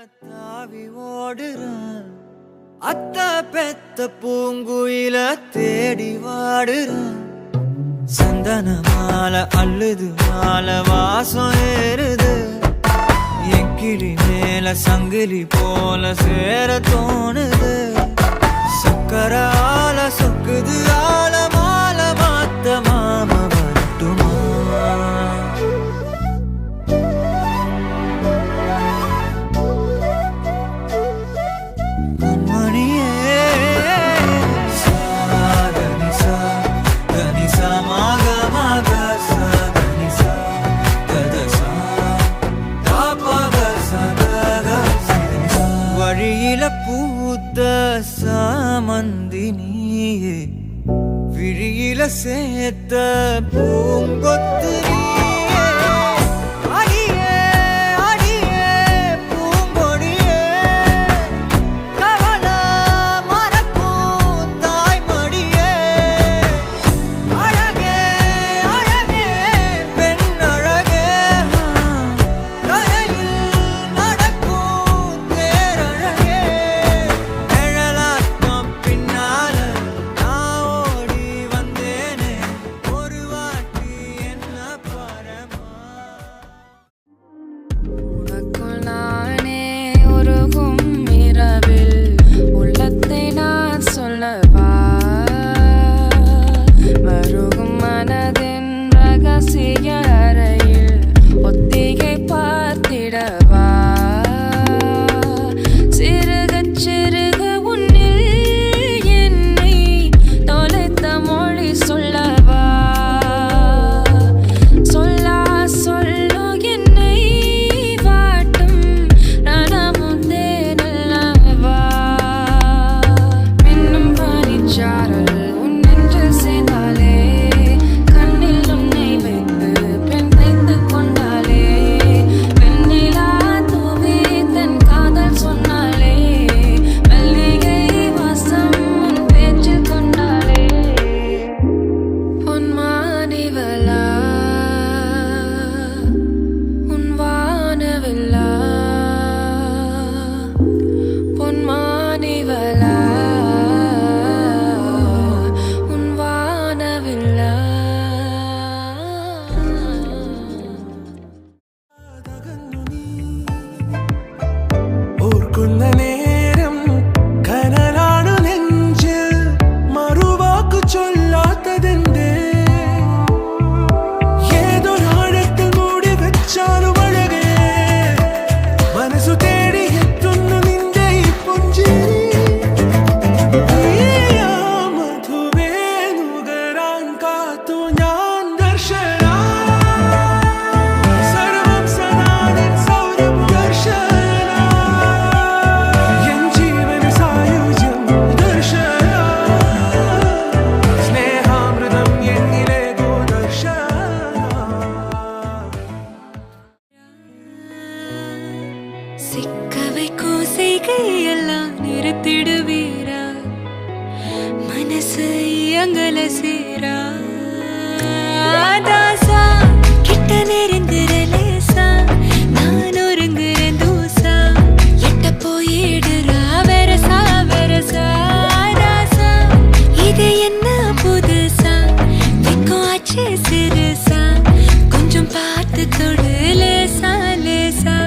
தாவி ஓடுறான் அத்த பெத்த பூங்குயில தேடி வாடுறான் சந்தன மாலை அள்ளுது மாலை வாசம் ஏறுது என் கிளி மேல சங்கிலி போல சேர தோணுது சக்கர ஆல சொக்குது ஆல மால மாத்த மாம வரட்டுமா பூத்த சாமந்தினியே விழியில சேர்த்த பூங்கொத்து அடியே அடியே பூங்கொடியே கவல மறக்கும் தாய்மடியே அழகே அழகே பெண் அழகே கரையில் நடக்கும் தேரழகே நிழலாட்டம் பின்னால நான் ஓடி வந்தேனே ஒரு வாட்டி என்ன பரமா உனக்குள் நானே உருகும் இரவில் உள்ளத்தை நான் சொல்லவா மருகும் மனதின் ரகசிய அறையில் ஒத்திகை பார்த்திடவா சிறுக சிறுக உன்னில் என்னை தொலைத்த மொழி சொல்லவா சொல்லா சொல்லோ என்னை வாட்டும் ரணமுந்தே நல்லவா மின்னும் பனிச்சாரல் உன் நெஞ்சில் சேர்ந்தாலே கண்ணில் உன்னை வைத்து பெண் தைத்து கொண்டாலே வெண்ணிலா தூவி தன் காதல் சொன்னாலே மல்லிகை வாசம் உன் பேச்சில் கொண்டாலே பொன்மானிவளா உன் வானவில்லா பொன்மானிவளா உன் வானவில்லா ഓർക്കുന്ന നേരം കനലാണു നെഞ്ചിൽ മറുവാക്കു ചൊല്ലാത്തതെന്തേ ഏതൊരാഴത്തിൽ മൂടി വെച്ചാലും അഴകേ മനസ്സു തേടി എത്തുന്നു നിന്റെ ഈ പുഞ്ചിരി നീയാ മധുവേ നുകരാൻ കാത്തു ഞാൻ ദർശന സർവം സദാനിൻ സൗരം ദർശന എൻ ജീവന സായുജ്യം ദർശന സ്നേഹാമൃതം എന്നിലേകോ ദർശന சிக்க வைக்கும் செய்கையெல்லாம் நிறுத்திடுவீரா மனசு இயங்கல சீரா தாசா கிட்ட நெருங்குற லேசா நான் ஒருங்குறேன் தூசா எட்ட போயிடுறா வெரசா வெரசா தாசா இது என்ன புதுசா வெக்கம் ஆச்சு சிறுசா கொஞ்சம் பார்த்து தொடு லேசா லேசா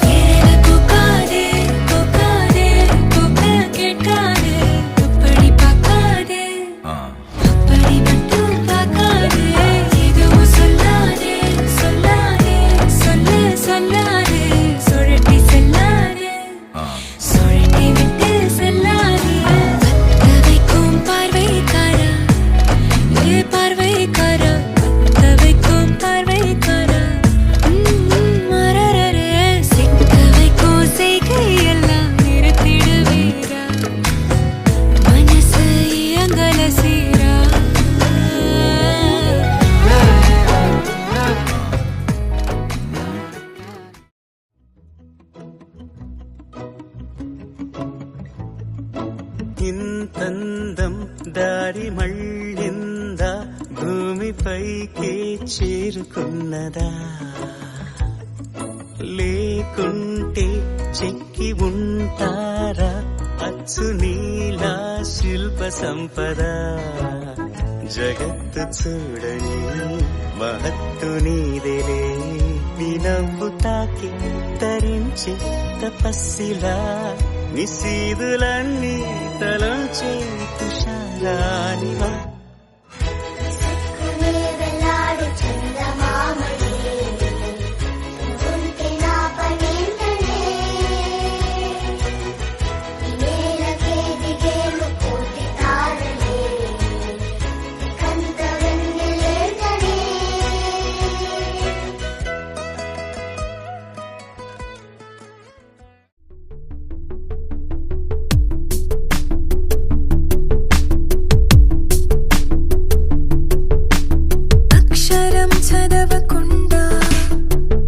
வேற போகாதே போகாதே போக கேட்காதே அப்படி பார்க்காதே அப்படி மட்டும் பார்க்காதே எதுவும் சொல்லாதே சொல்லாதே சொல்ல சொல்லாதே சுழட்டி செல்லாதே சுழட்டி விட்டு செல்லாதே பத்த வைக்கும் பார்வைக்காரா ஏ பார்வைக்காரா பத்த வைக்கும் பார்வைக்காரா மரரரே சிக்க வைக்கும் செய்கையெல்லாம் நிறுத்திடுவீரா மனசு இயங்கல சீரா ఇంతందం దారి మళ్ళిందా భూమిపైకి చేరుకున్నదా లేకుంటే చెక్కి ఉంటారా అచ్చు నీలా శిల్ప సంపద జగత్తు చూడని మహత్తు నీదేలే నీ నవ్వు తాకి తరించి తపస్సిలా నిశీదులన్నీ తలంచే తుషారానివా చదవకుండా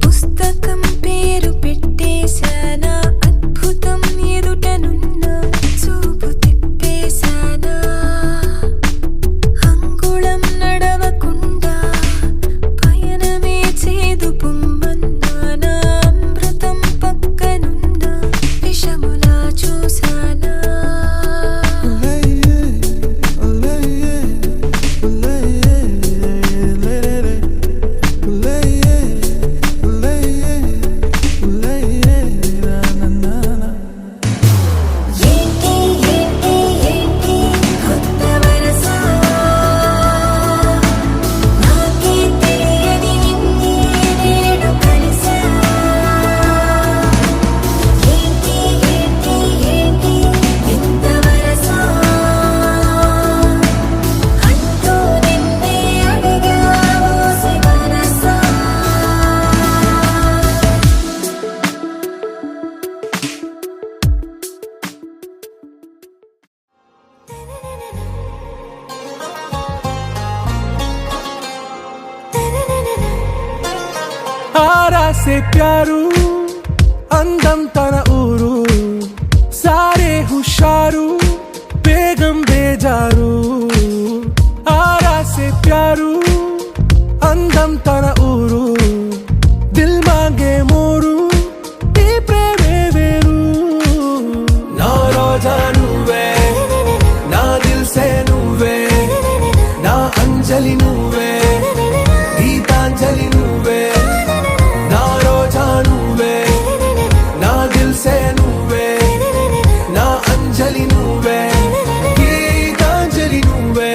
పుస్తకం పేరు పెట్టేశానా అద్భుతం ఎదుటనున్న చూపు తిప్పేశానా అంగుళం నడవకుండా పయనమే చేదు పొమ్మన్నానా అమృతం పక్కనున్న విషములా చూశానా आरा से प्यारू अंदम तन ऊरू सारे हुशारू बेगम बेजारू आरा से प्यारू अंदम तन ऊरू दिल मांगे मोरू ఈ ప్రేమే వేరు నా రోజా నువ్వే నా దిల్ సే నువ్వే నా అంజలి నువ్వే గీతాంజలి నువ్వే నా రోజా నువ్వే నా దిల్ సే నువ్వే నా అంజలి నువ్వే గీతాంజలి నువ్వే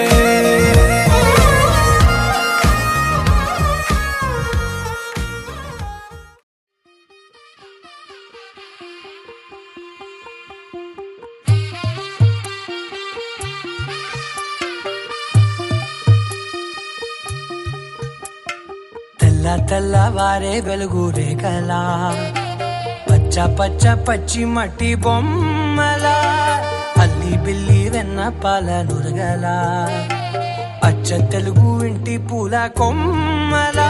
తెల్లవారే వెలుగు రేఖలా పచ్చ పచ్చ పచ్చి మట్టి బొమ్మలా అల్లి బిల్లి వెన్న పాల నురగలా అచ్చ తెలుగు ఇంటి పూల కొమ్మలా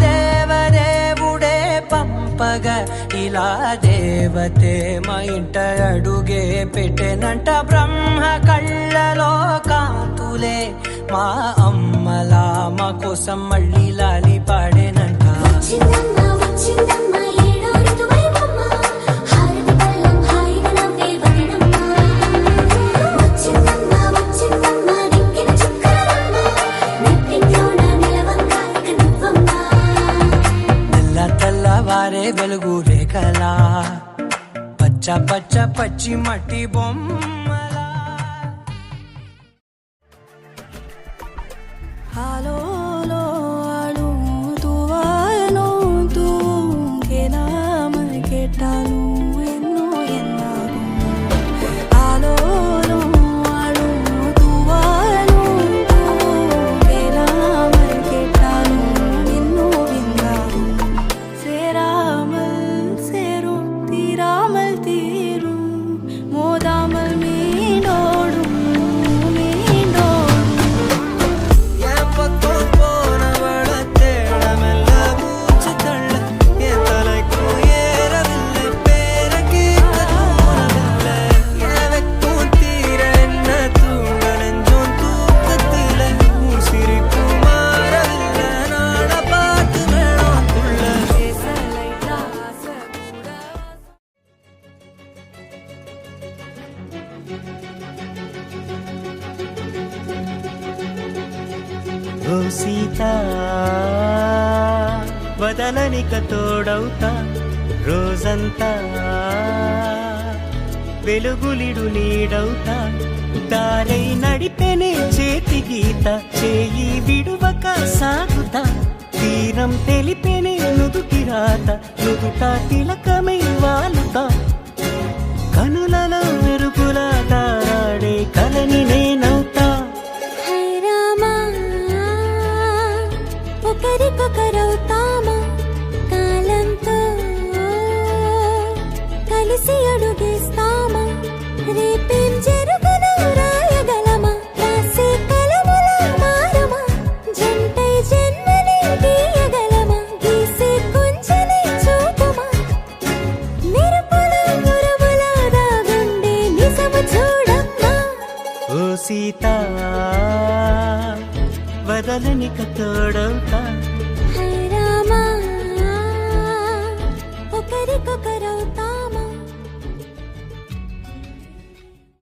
దేవదేవుడే పంపగా ఇలా దేవతే మా ఇంట అడుగే పెట్టెనంట బ్రహ్మ కళ్ళలో కాంతులే మా అమ్మలా మా కోసం మళ్ళీ లాలి పాడేనంట తెల్లవారే వెలుగు రేఖలా పచ్చ పచ్చ పచ్చి మట్టి బొమ్మలా Halo lo alu tuvalu tu kenam ketalu enno ennagu halo lo alu tuvalu tu kenam ketalu enno ennagu seramal seru tiramal tiru modamal me ఓ సీత వదలనిక తోడవుతా రోజంతా వెలుగులిడు నీడవుతా దారై నడిపెనే చేతి గీత చేయి విడువక సాగుతా తీరం తెలిపెనే నుదుటి రాత నుదుట తిలకమై వాలుతా కనులలో మెరుపులా తారాడే కలని నేనవుతా హై రామా ఒకరికొకరవుతామా కాలంతో కలిసి అడుగేస్తామా రేపేం జరుగునో రాయగలమా రాసే కలములా మారమా జంటై జన్మని గీయగలమా గీసే కొంచెనే చూపుమా మెరుపుల మురముల దాగుండే నిజము చూడమ్మా ఓ సీత వదలనిక తోడవుతా